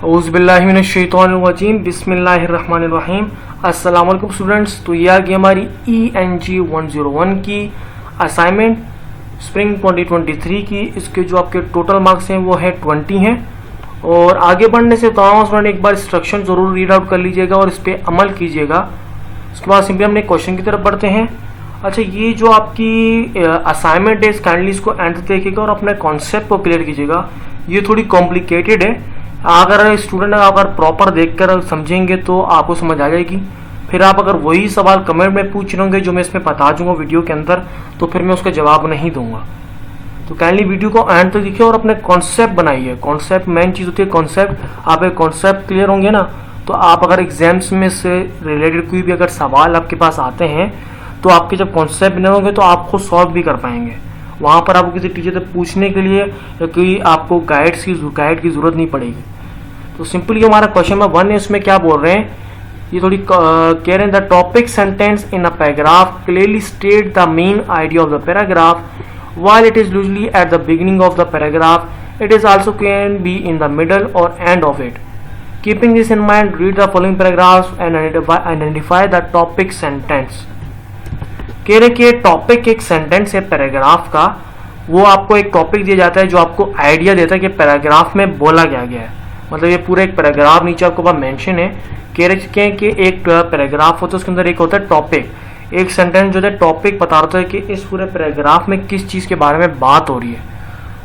औज़ुबिल्लाहिमिनश्शैतानिर्रजीम बिस्मिल्लाहिर्रहमानिर्रहीम। अस्सलाम वालेकुम स्टूडेंट्स। तो ये आ गई हमारी ENG 101 की असाइनमेंट स्प्रिंग 2023 की। इसके जो आपके टोटल मार्क्स हैं वो है 20 हैं। और आगे बढ़ने से तमाम स्टूडेंट एक बार इंस्ट्रक्शन ज़रूर रीड आउट कर लीजिएगा और इस पर अमल कीजिएगा। उसके बाद सिंपली हमने क्वेश्चन की तरफ बढ़ते हैं। अच्छा, ये जो आपकी असाइनमेंट है काइंडली इसको एंड तक देखिएगा और अपने कॉन्सेप्ट को क्लियर कीजिएगा। ये थोड़ी कॉम्प्लिकेटेड है, अगर स्टूडेंट अगर प्रॉपर देखकर समझेंगे तो आपको समझ आ जाएगी। फिर आप अगर वही सवाल कमेंट में पूछ रहे होंगे जो मैं इसमें बता दूंगा वीडियो के अंदर, तो फिर मैं उसका जवाब नहीं दूंगा। तो काइंडली वीडियो को एंड तक देखिए और अपने कॉन्सेप्ट बनाइए। कॉन्सेप्ट मेन चीज़ होती है। कॉन्सेप्ट आप एक कॉन्सेप्ट क्लियर होंगे ना, तो आप अगर एग्जाम्स में से रिलेटेड कोई भी अगर सवाल आपके पास आते हैं तो आपके जब कॉन्सेप्ट बने होंगे तो आप खुद सॉल्व भी कर पाएंगे। वहाँ पर आपको किसी टीचर से पूछने के लिए या कोई आपको गाइड की ज़रूरत नहीं पड़ेगी। तो सिंपली हमारा क्वेश्चन नंबर 1 है, इसमें क्या बोल रहे हैं, ये थोड़ी कह रहे हैं the topic sentence in a paragraph clearly state the main idea of the paragraph while it is usually at the beginning of the paragraph, it is also can be in the middle or end of it. Keeping this in mind, read the following paragraphs and identify the topic sentence. कह रहे कि topic एक sentence है paragraph का, वो आपको एक topic दिया जाता है जो आपको आइडिया देता है कि पैराग्राफ में बोला क्या गया है। मतलब ये पूरा एक पैराग्राफ नीचे आपको पास मेंशन है। कह रहे हैं कि एक पैराग्राफ होता है, उसके अंदर एक होता है टॉपिक। एक सेंटेंस जो है टॉपिक बता रहा है कि इस पूरे पैराग्राफ में किस चीज़ के बारे में बात हो रही है।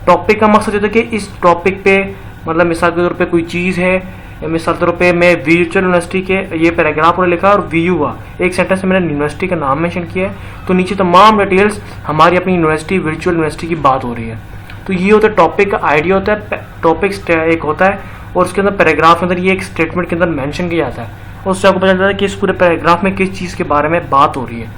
टॉपिक का मकसद होता है कि इस टॉपिक पे, मतलब मिसाल के तौर पे कोई चीज़ है, मिसाल के तौर पे मैं वर्चुअल यूनिवर्सिटी के ये पैराग्राफ पर लिखा और वी हुआ एक सेंटेंस में मैंने यूनिवर्सिटी का नाम मेंशन किया है, तो नीचे तमाम डिटेल्स हमारी अपनी यूनिवर्सिटी वर्चुअल यूनिवर्सिटी की बात हो रही है। तो ये होता है टॉपिक का आइडिया होता है। टॉपिक एक होता है और उसके अंदर पैराग्राफ के अंदर ये एक स्टेटमेंट के अंदर मेंशन किया जाता है। उससे आपको पता चलता है कि इस पूरे पैराग्राफ में किस चीज़ के बारे में बात हो रही है।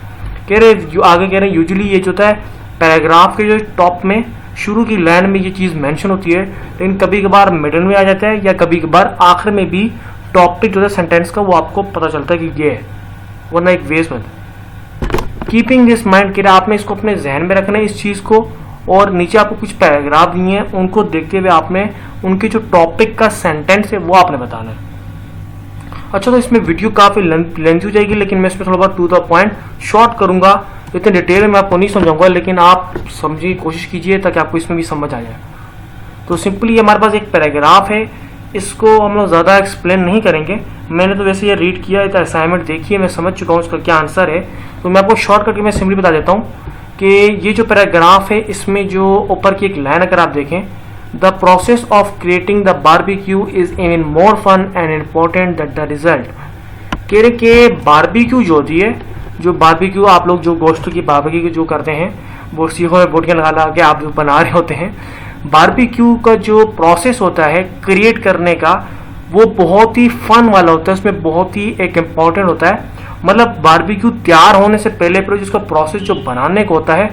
कह रहे आगे कह रहे हैं यूजुअली ये जो होता है पैराग्राफ के जो टॉप में शुरू की लाइन में ये चीज़ मेंशन होती है, लेकिन कभी कभार मिडल में आ जाता है या कभी कभार आखिर में भी टॉपिक जो है सेंटेंस का वो आपको पता चलता है कि ये है, वरना एक वेस्ट में। कीपिंग दिस माइंड, कह रहे आपने इसको अपने जहन में रखना है इस चीज़ को। और नीचे आपको कुछ पैराग्राफ दिए हैं, उनको देखते हुए आपने उनके जो टॉपिक का सेंटेंस है वो आपने बताना है। अच्छा, तो इसमें वीडियो काफ़ी लेंथी हो जाएगी, लेकिन मैं इसमें थोड़ा बहुत टू द पॉइंट शॉर्ट करूंगा। इतने डिटेल में आपको नहीं समझाऊंगा, लेकिन आप समझिए, कोशिश कीजिए ताकि आपको इसमें भी समझ आ जाए। तो सिंपली हमारे पास एक पैराग्राफ है, इसको हम लोग ज़्यादा एक्सप्लेन नहीं करेंगे। मैंने तो वैसे ये रीड किया है, तो असाइनमेंट देखिए, मैं समझ चुका हूँ इसका क्या आंसर है। तो मैं आपको शॉर्ट करके मैं सिंपली बता देता हूँ कि ये जो पैराग्राफ है इसमें जो ऊपर की एक लाइन अगर आप देखें, The process of creating the barbecue is even more fun and important than the result. कह रहे कि बारबेक्यू जो होती है, जो बारबेक्यू आप लोग जो गोश्त की बारबेक्यू जो करते हैं, वो सीखों में बोटियाँ लगा के आप जो बना रहे होते हैं, बारबेक्यू का जो प्रोसेस होता है क्रिएट करने का, वो बहुत ही फन वाला होता है। उसमें बहुत ही एक इम्पॉर्टेंट होता है। मतलब बारबेक्यू तैयार होने से पहले जिसका प्रोसेस जो बनाने का होता है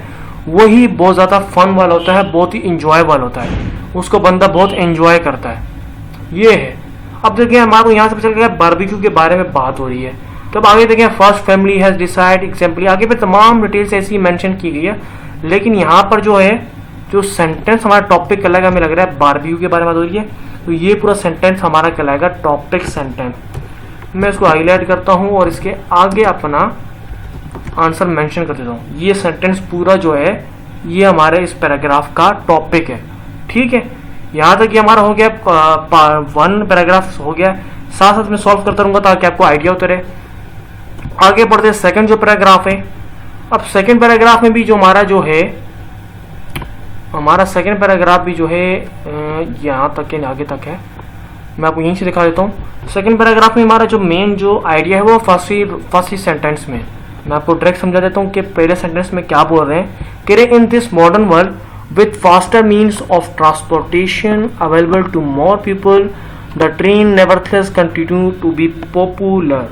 वही बहुत ज़्यादा फन वाला होता है, बहुत ही इंजॉयबल होता है, उसको बंदा बहुत एंजॉय करता है। ये है। अब देखिए हमारे यहाँ से चल गया बारबेक्यू के बारे में बात हो रही है। तो अब आगे देखें, फर्स्ट फैमिली हैज डिसाइड एग्जाम्पली, आगे पे तमाम डिटेल्स ऐसी मेंशन की गई है, लेकिन यहाँ पर जो है जो सेंटेंस हमारा टॉपिक कहलाएगा, हमें लग रहा है बारबेक्यू के बारे में बात हो रही है, तो ये पूरा सेंटेंस हमारा कहलाएगा टॉपिक सेंटेंस। मैं इसको हाईलाइट करता हूँ और इसके आगे अपना आंसर मेंशन कर देता हूँ। ये सेंटेंस पूरा जो है ये हमारे इस पैराग्राफ का टॉपिक है। ठीक है, यहाँ तक ये हमारा हो गया 1 पैराग्राफ हो गया। साथ साथ में सॉल्व करता रहूँगा ताकि आपको आइडिया होता रहे। आगे बढ़ते सेकंड जो पैराग्राफ है। अब सेकंड पैराग्राफ में भी जो हमारा जो है, हमारा सेकंड पैराग्राफ भी जो है यहाँ तक है, आगे तक है, मैं आपको यहीं से दिखा देता हूँ। सेकंड पैराग्राफ में हमारा जो मेन जो आइडिया है वो फर्स्ट ही सेंटेंस में मैं आपको डायरेक्ट समझा देता हूँ कि पहले सेंटेंस में क्या बोल रहे हैं। कह रहे in this modern world with faster means of transportation available to more people the train nevertheless continue to be popular.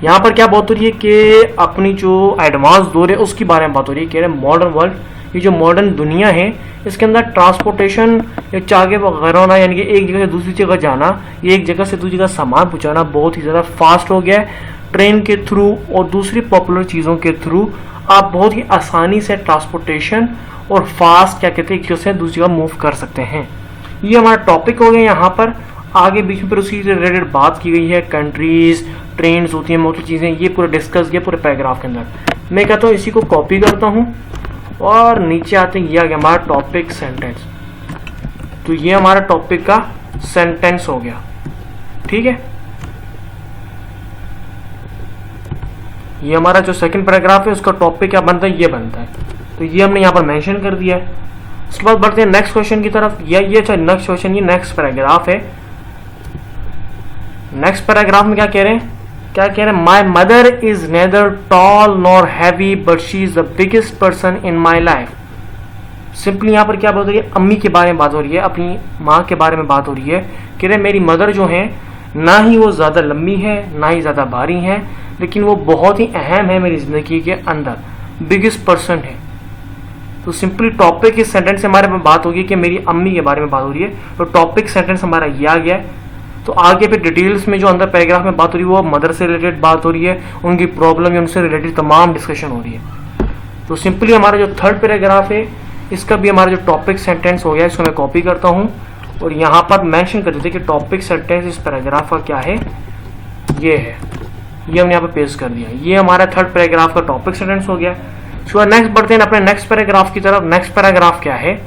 यहाँ पर क्या बात हो रही है कि अपनी जो एडवांस दौर है उसके बारे में बात हो रही है। कह रहे मॉडर्न वर्ल्ड, ये जो मॉडर्न दुनिया है इसके अंदर ट्रांसपोर्टेशन या चागे वगैरह होना, यानी कि एक जगह से दूसरी जगह जाना, एक जगह से दूसरी जगह सामान पहुँचाना बहुत ही ज़्यादा फास्ट हो गया है। ट्रेन के थ्रू और दूसरी पॉपुलर चीज़ों के थ्रू आप बहुत ही आसानी से ट्रांसपोर्टेशन और फास्ट क्या कहते हैं एक जगह से दूसरी जगह मूव कर सकते हैं। ये हमारा टॉपिक हो गया यहाँ पर। आगे बीच में फिर उसी से रिलेटेड बात की गई है, कंट्रीज, ट्रेंड्स होती हैं, मोटी चीज़ें, ये पूरा डिस्कस किया पूरे पैराग्राफ के अंदर। मैं कहता हूँ इसी को कॉपी करता हूँ और नीचे आते हैं, ये आ गया हमारा टॉपिक सेंटेंस। तो ये हमारा टॉपिक का सेंटेंस हो गया, ठीक है। ये हमारा जो सेकंड पैराग्राफ है उसका टॉपिक क्या बनता है, ये बनता है। तो ये हमने यहाँ पर मेंशन कर दिया है। उसके बाद बढ़ते हैं नेक्स्ट क्वेश्चन की तरफ। ये नेक्स्ट क्वेश्चन, ये नेक्स्ट पैराग्राफ है। नेक्स्ट पैराग्राफ में क्या कह रहे हैं, my mother is neither tall nor heavy but she is the biggest person in my life. Simply यहाँ पर क्या बात हो रही है, अम्मी के बारे में बात हो रही है, अपनी माँ के बारे में बात हो रही है। कह रहे मेरी मदर जो है ना ही वो ज़्यादा लंबी है ना ही ज़्यादा भारी है, लेकिन वो बहुत ही अहम है मेरी ज़िंदगी के अंदर, बिगेस्ट पर्सन है। तो सिंपली टॉपिक इस सेंटेंस से हमारे में बात होगी कि मेरी अम्मी के बारे में बात हो रही है। तो टॉपिक सेंटेंस हमारा ये आ गया है। तो आगे फिर डिटेल्स में जो अंदर पैराग्राफ में बात हो रही है वो मदर से रिलेटेड बात हो रही है, उनकी प्रॉब्लम या उनसे रिलेटेड तमाम डिस्कशन हो रही है। तो सिंपली हमारा जो थर्ड पैराग्राफ है इसका भी हमारा जो टॉपिक सेंटेंस हो गया, इसको मैं कॉपी करता हूँ और यहाँ पर मेंशन कर देते कि टॉपिक सेंटेंस इस पैराग्राफ का क्या है, ये है। ये हमने यहाँ पे पेस्ट कर दिया। ये हमारा थर्ड पैराग्राफ का टॉपिक सेंटेंस हो गया। सो नेक्स्ट बढ़ते हैं अपने नेक्स्ट पैराग्राफ की तरफ। नेक्स्ट पैराग्राफ क्या है,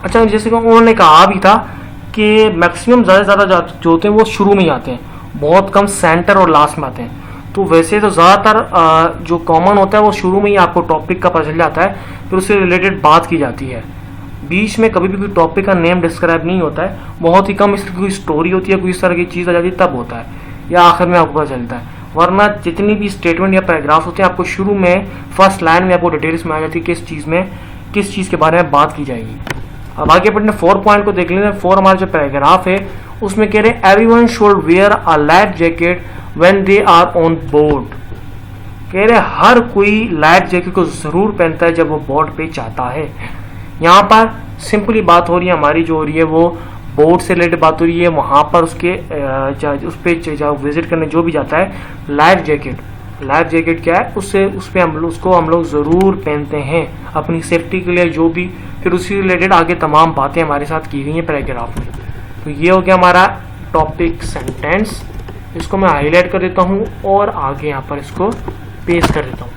अच्छा जैसे कि उन्होंने कहा भी था कि मैक्सिमम ज़्यादा से ज़्यादा जो होते हैं वो शुरू में ही आते हैं, बहुत कम सेंटर और लास्ट में आते हैं। तो वैसे तो ज़्यादातर जो कॉमन होता है वो शुरू में ही आपको टॉपिक का पता चल जाता है, फिर उससे रिलेटेड बात की जाती है। बीच में कभी भी कोई टॉपिक का नेम डिस्क्राइब नहीं होता है, बहुत ही कम इसकी कोई स्टोरी होती है, कोई इस तरह की चीज़ आ जाती है तब होता है, या आखिर में आपको पता चलता है। वरना जितनी भी स्टेटमेंट या पैराग्राफ होते हैं आपको शुरू में फर्स्ट लाइन में आपको डिटेल्स में आ जाती है किस चीज़ के बारे में बात की जाएगी। अब आगे बढ़ने 4 पॉइंट को देख लेते हैं। 4 हमारा जो पैराग्राफ है उसमें कह रहे हैं everyone should wear a life jacket when they are on board. कह रहे हर कोई लाइफ जैकेट को जरूर पहनता है जब वो बोर्ड पे जाता है। यहाँ पर सिंपली बात हो रही है हमारी जो हो रही है वो बोर्ड से रिलेटेड बात हो रही है। वहाँ पर उसके उस पर विजिट करने जो भी जाता है, लाइफ जैकेट क्या है, उससे हम लोग ज़रूर पहनते हैं अपनी सेफ्टी के लिए, जो भी फिर उसी रिलेटेड आगे तमाम बातें हमारे साथ की गई हैं पैराग्राफ में। तो ये हो गया हमारा टॉपिक सेंटेंस। इसको मैं हाईलाइट कर देता हूँ और आगे यहाँ पर इसको पेस्ट कर देता हूँ।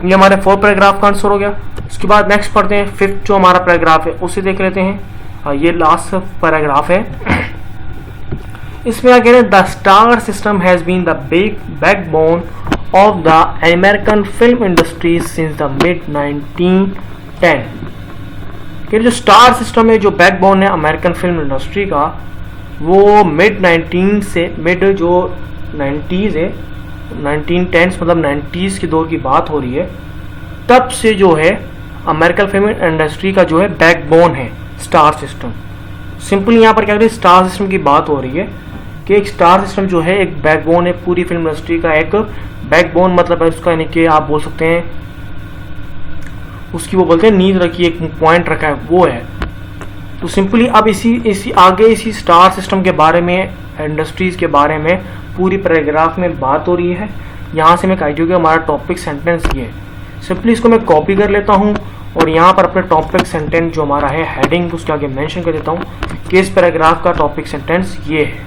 ये हमारे 4 पैराग्राफ का आंसर हो गया। उसके बाद नेक्स्ट पढ़ते हैं 5th जो हमारा पैराग्राफ है उसे देख लेते हैं। ये लास्ट पैराग्राफ है। इसमें क्या कह रहे हैं, the star system has been the backbone of the American film industry since the mid 1910। कि जो स्टार सिस्टम है, जो बैकबोन है अमेरिकन फिल्म इंडस्ट्री का, वो मिड 90s है, 1910s मतलब 90s के दौर की बात हो रही है। तब से जो है अमेरिकन फिल्म इंडस्ट्री का जो है बैकबोन है स्टार सिस्टम। सिंपली यहाँ पर क्या करें, स्टार सिस्टम की बात हो रही है कि एक स्टार सिस्टम जो है एक बैकबोन है पूरी फिल्म इंडस्ट्री का। एक बैकबोन मतलब है उसका, यानी कि आप बोल सकते हैं उसकी वो बोलते हैं नींद रखी, एक पॉइंट रखा है वो है। तो सिंपली अब इसी स्टार सिस्टम के बारे में, इंडस्ट्रीज के बारे में पूरी पैराग्राफ में बात हो रही है। यहाँ से मैं कह हमारा टॉपिक सेंटेंस ये है। सिंपली इसको मैं कॉपी कर लेता हूँ और यहाँ पर अपने टॉपिक सेंटेंस जो हमारा है हेडिंग उसके आगे मेंशन कर देता हूँ कि इस पैराग्राफ का टॉपिक सेंटेंस ये है।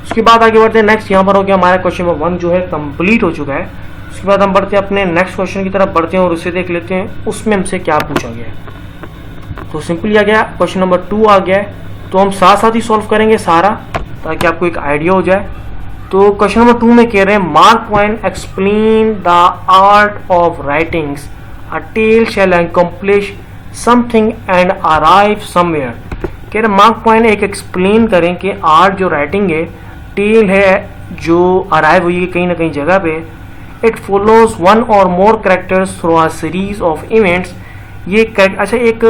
उसके बाद आगे बढ़ते हैं नेक्स्ट। यहाँ पर हो गया हमारा क्वेश्चन नंबर 1 जो है कंप्लीट हो चुका है। उसके बाद हम बढ़ते हैं अपने नेक्स्ट क्वेश्चन की तरफ बढ़ते हैं और उसे देख लेते हैं उसमें हमसे क्या पूछा गया है। तो सिंपली आ गया क्वेश्चन नंबर 2 आ गया है, तो हम साथ साथ ही सॉल्व करेंगे सारा ताकि आपको एक आइडिया हो जाए। तो क्वेश्चन नंबर 2 में कह रहे हैं Mark Twain explain the art of writings a tale shall accomplish something and arrive somewhere. कह रहे मार्क ट्वेन एक एक्सप्लेन करें कि आर्ट जो राइटिंग है, टेल है जो अराइव हुई है कहीं ना कहीं जगह पे। It follows one or more characters through a series of events. ये अच्छा एक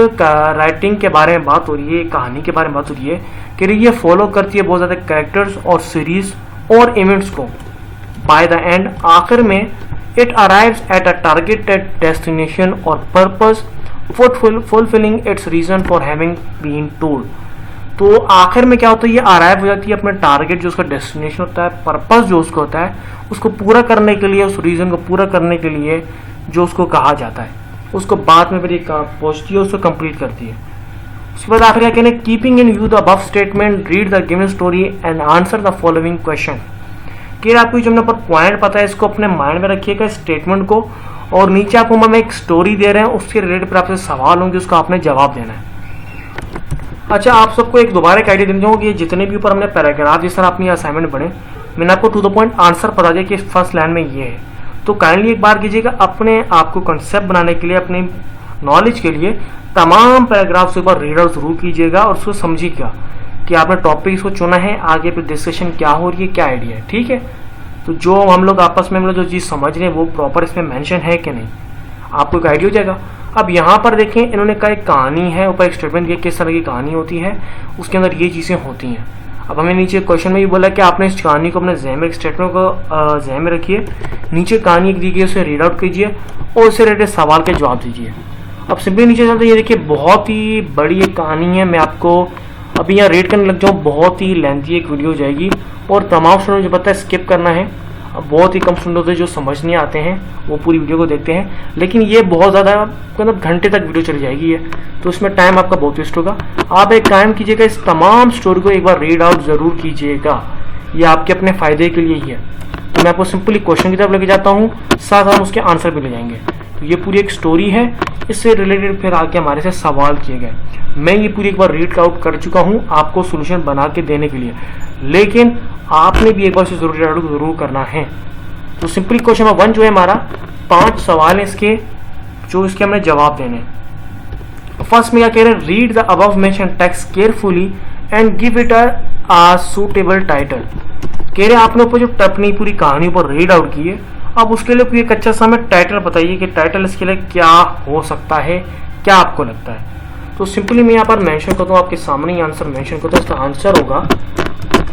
राइटिंग के बारे में बात हो रही है, कहानी के बारे में बात हो रही है कि ये फॉलो करती है बहुत ज़्यादा कैरेक्टर्स और सीरीज और इवेंट्स को। बाय द एंड आखिर में it arrives at a targeted destination or purpose fulfilling its reason for having been told. तो आखिर में क्या होता है, ये अराइव हो जाती है अपने टारगेट जो उसका डेस्टिनेशन होता है, पर्पस जो उसका होता है, उसको पूरा करने के लिए, उस रीजन को पूरा करने के लिए जो उसको कहा जाता है, उसको बाद में फिर ये पहुँचती है, उसको कंप्लीट करती है। उसके बाद आखिर क्या कहने, keeping in view the above statement, read the given story and answer the following question. कि आपको जो हमने पॉइंट पता है इसको अपने माइंड में रखिएगा स्टेटमेंट को, और नीचे आपको हम एक स्टोरी दे रहे हैं, उसके रिलेटेड पर आपसे सवाल होंगे, उसका आपने जवाब देना है। अच्छा, आप सबको एक दोबारा एक आइडिया देना चाहूँगा कि जितने भी ऊपर हमने पैराग्राफ जिस तरह अपनी असाइनमेंट पढ़े, मैंने आपको टू द पॉइंट आंसर बता दिया कि फर्स्ट लाइन में ये है। तो काइंडली एक बार कीजिएगा, अपने आप को कंसेप्ट बनाने के लिए, अपनी नॉलेज के लिए तमाम पैराग्राफ से एक बार रीड आउट जरूर कीजिएगा और उसको समझिएगा कि आपने टॉपिक इसको चुना है, आगे फिर डिस्कशन क्या हो रही है, क्या आइडिया है। ठीक है, तो जो हम लोग आपस में जो चीज़ समझ रहे हैं वो प्रॉपर इसमें मेंशन है कि नहीं, आपको एक आइडिया हो जाएगा। अब यहाँ पर देखें, इन्होंने कहा एक कहानी है, ऊपर एक स्टेटमेंट दिया किस तरह की कहानी होती है, उसके अंदर ये चीज़ें होती हैं। अब हमें नीचे क्वेश्चन में भी बोला कि आपने इस कहानी को अपने जहन में, स्टेटमेंट को जहन में रखिए, नीचे कहानी दी गई उसे रीड आउट कीजिए और उससे रिलेटेड सवाल के जवाब दीजिए। अब सिंपली नीचे चलते, ये देखिए बहुत ही बड़ी एक कहानी है, मैं आपको अभी यहाँ रीड करने लग जाऊँ, बहुत ही लेंथी एक वीडियो हो जाएगी और तमाम स्टूडेंट जो पता है स्किप करना है। अब बहुत ही कम स्टूडेंट होते हैं जो समझ नहीं आते हैं, वो पूरी वीडियो को देखते हैं, लेकिन ये बहुत ज़्यादा मतलब घंटे तक वीडियो चली जाएगी है, तो उसमें टाइम आपका बहुत वेस्ट होगा। आप एक काम कीजिएगा, इस तमाम स्टोरी को एक बार रीड आउट ज़रूर कीजिएगा, ये आपके अपने फ़ायदे के लिए ही है। तो मैं आपको सिंपली क्वेश्चन की तरफ लेके जाता हूँ, साथ हम उसके आंसर भी ले जाएंगे। तो ये पूरी एक स्टोरी है, इससे रिलेटेड फिर आगे हमारे से सवाल किए गए। मैं ये पूरी एक बार रीड आउट कर चुका हूँ आपको सोल्यूशन बना के देने के लिए, लेकिन आपने भी एक बार से जरूर करना है। तो सिंपली क्वेश्चन नंबर 1 जो है हमारा, 5 सवाल है इसके, जो इसके हमने जवाब देने। फर्स्ट में क्या कह रहे हैं, read the above mention text carefully and give it a suitable title. कह रहे हैं आपने ऊपर जो अपनी पूरी कहानी पर रीड आउट की है, अब उसके लिए कोई एक अच्छा सा हमें टाइटल बताइए कि टाइटल इसके लिए क्या हो सकता है, क्या आपको लगता है। तो सिंपली मैं यहाँ पर मेंशन करता हूँ, आपके सामने ही आंसर मेंशन करता हूँ। इसका आंसर होगा,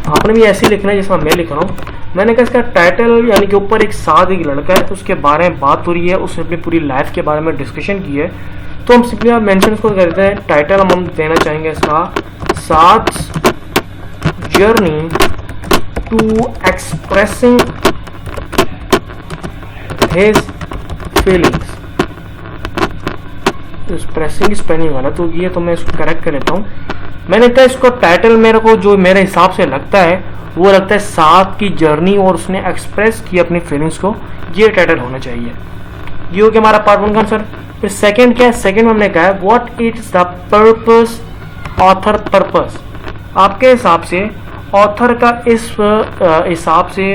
आपने भी ऐसे ही लिखना है जिसमें मैं लिख रहा हूँ। मैंने कहा इसका टाइटल यानी कि ऊपर एक साथ एक लड़का है, उसके बारे में बात हो रही है, उसने अपनी पूरी लाइफ के बारे में डिस्कशन की है, तो हम सिंपली आप मेंशन इसको करते हैं। टाइटल हम देना चाहेंगे इसका, thoughts journey to expressing his feelings. Expressing spelling वाला तो ये, तो मैं इसको करेक्ट कर लेता हूँ। मैंने कहा इसको टाइटल मेरे को जो मेरे हिसाब से लगता है वो लगता है साथ की जर्नी और उसने एक्सप्रेस की अपनी फीलिंग्स को, ये टाइटल होना चाहिए। ये हो गया हमारा पार्ट 1 का आंसर। फिर सेकंड क्या है, सेकंड में हमने कहा है what is the purpose, author purpose. आपके हिसाब से ऑथर का इस हिसाब से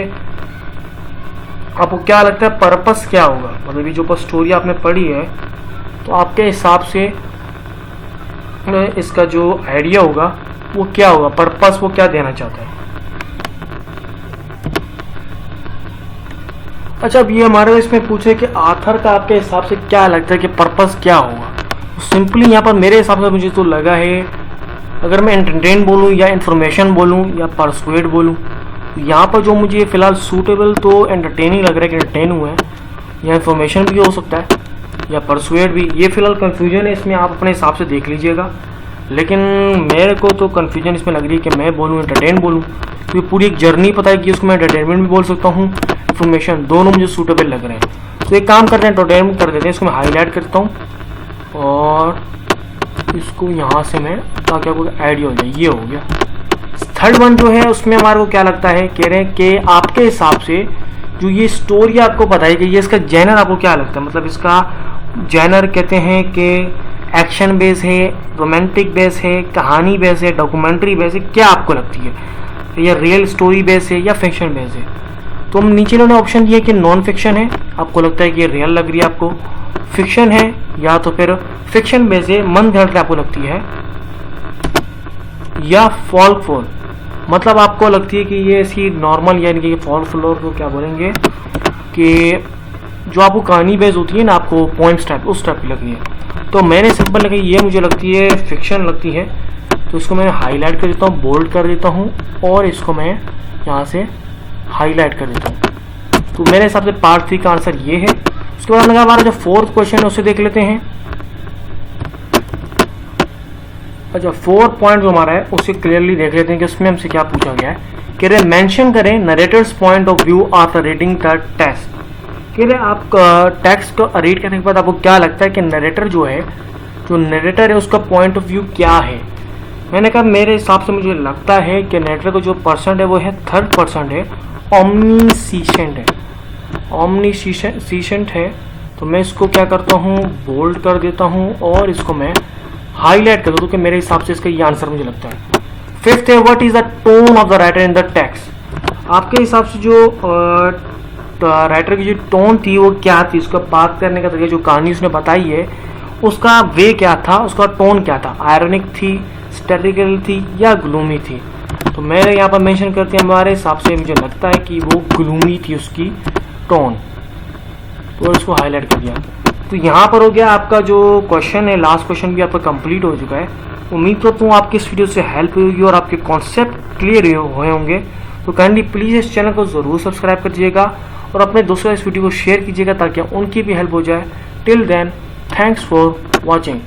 आपको क्या लगता है पर्पस क्या होगा, मतलब ये जो स्टोरी आपने पढ़ी है तो आपके हिसाब से इसका जो आइडिया होगा वो क्या होगा, पर्पस वो क्या देना चाहता है। अच्छा, अब ये हमारे इसमें पूछे कि आथर का आपके हिसाब से क्या लगता है कि पर्पस क्या होगा। सिंपली यहाँ पर मेरे हिसाब से मुझे तो लगा है, अगर मैं एंटरटेन बोलूँ या इन्फॉर्मेशन बोलूँ या परसुएड बोलूँ, यहाँ पर जो मुझे फिलहाल सूटेबल तो एंटरटेनिंग लग रहा है कि एंटरटेन हुआ है, या इन्फॉर्मेशन भी हो सकता है या परसुएड भी। ये फिलहाल कन्फ्यूजन है, इसमें आप अपने हिसाब से देख लीजिएगा, लेकिन मेरे को तो कन्फ्यूजन इसमें लग रही है कि मैं बोलूँ एंटरटेन बोलूँ, क्योंकि पूरी एक जर्नी पता है कि उसको मैं एंटरटेनमेंट भी बोल सकता हूँ, इन्फॉर्मेशन, दोनों मुझे सूटेबल लग रहे हैं। तो एक काम करते हैं, एंटरटेनमेंट कर देते हैं, इसको मैं हाईलाइट करता हूँ और इसको यहाँ से मैं, ताकि आपको आइडिया हो जाए। ये हो गया। थर्ड वन जो है उसमें हमारे को क्या लगता है, कह रहे हैं कि आपके हिसाब से जो ये स्टोरी आपको बताई गई है, इसका जेनर आपको क्या लगता है, मतलब इसका जेनर कहते हैं कि एक्शन बेस है, रोमांटिक बेस है, कहानी बेस है, डॉक्यूमेंट्री बेस है, क्या आपको लगती है, या रियल स्टोरी बेस है या फिक्शन बेस है। तो हम नीचे इन्होंने ऑप्शन दिया कि नॉन फिक्शन है, आपको लगता है कि ये रियल लग रही है, आपको फिक्शन है, या तो फिर फिक्शन बेस है, मन घड़त आपको लगती है, या फॉल्क फोल, मतलब आपको लगती है कि ये ऐसी नॉर्मल, यानी कि फॉल्क फ्लोर को क्या बोलेंगे कि जो आपको कहानी बेस होती है ना, आपको पोइम्स टाइप, उस टाइप की लग रही है। तो मैंने सिंपल लगी, ये मुझे लगती है फिक्शन लगती है, तो इसको मैं हाईलाइट कर देता हूँ, बोल्ड कर देता हूँ और इसको मैं यहाँ से हाईलाइट कर देता हूँ। तो मेरे हिसाब से पार्ट 3 का आंसर ये है। उसके बाद लगा हमारा जो 4th क्वेश्चन है उसे देख लेते हैं। अच्छा, 4th पॉइंट जो हमारा है उसे क्लियरली देख लेते हैं कि उसमें हमसे क्या पूछा गया है। कह रहे मेंशन करें narrator's point of view after reading the text. कह रहे आप टेक्स्ट को रीड करने के बाद आपको क्या लगता है कि नरेटर जो है जो नरेटर है उसका पॉइंट ऑफ व्यू क्या है। मैंने कहा मेरे हिसाब से मुझे लगता है कि नरेटर का जो पर्सन है वो है थर्ड पर्सन है, ओमनीसिशेंट है, ओमनीसिशेंट है। तो मैं इसको क्या करता हूँ, बोल्ड कर देता हूँ और इसको मैं हाईलाइट कर दूँ कि मेरे हिसाब से इसका ये आंसर मुझे लगता है। फिफ्थ है, what is the tone of the writer in the text. आपके हिसाब से जो राइटर की जो टोन थी वो क्या थी, उसका बात करने का तरीका, जो कहानी उसने बताई है उसका वे क्या था, उसका टोन क्या था, आयरनिक थी, स्टैटिकल थी या ग्लूमी थी। तो मैंने यहाँ पर मेंशन करते हैं हमारे हिसाब से मुझे लगता है कि वो ग्लूमी थी उसकी टोन, तो इसको हाईलाइट कर दिया। तो यहाँ पर हो गया आपका जो क्वेश्चन है, लास्ट क्वेश्चन भी आपका कंप्लीट हो चुका है। उम्मीद करता हूँ आपकी इस वीडियो से हेल्प हुई होगी और आपके कॉन्सेप्ट क्लियर हुए होंगे। तो काइंडली प्लीज़ इस चैनल को ज़रूर सब्सक्राइब कर दीजिएगा और अपने दोस्तों इस वीडियो को शेयर कीजिएगा ताकि उनकी भी हेल्प हो जाए। Till then, thanks for watching.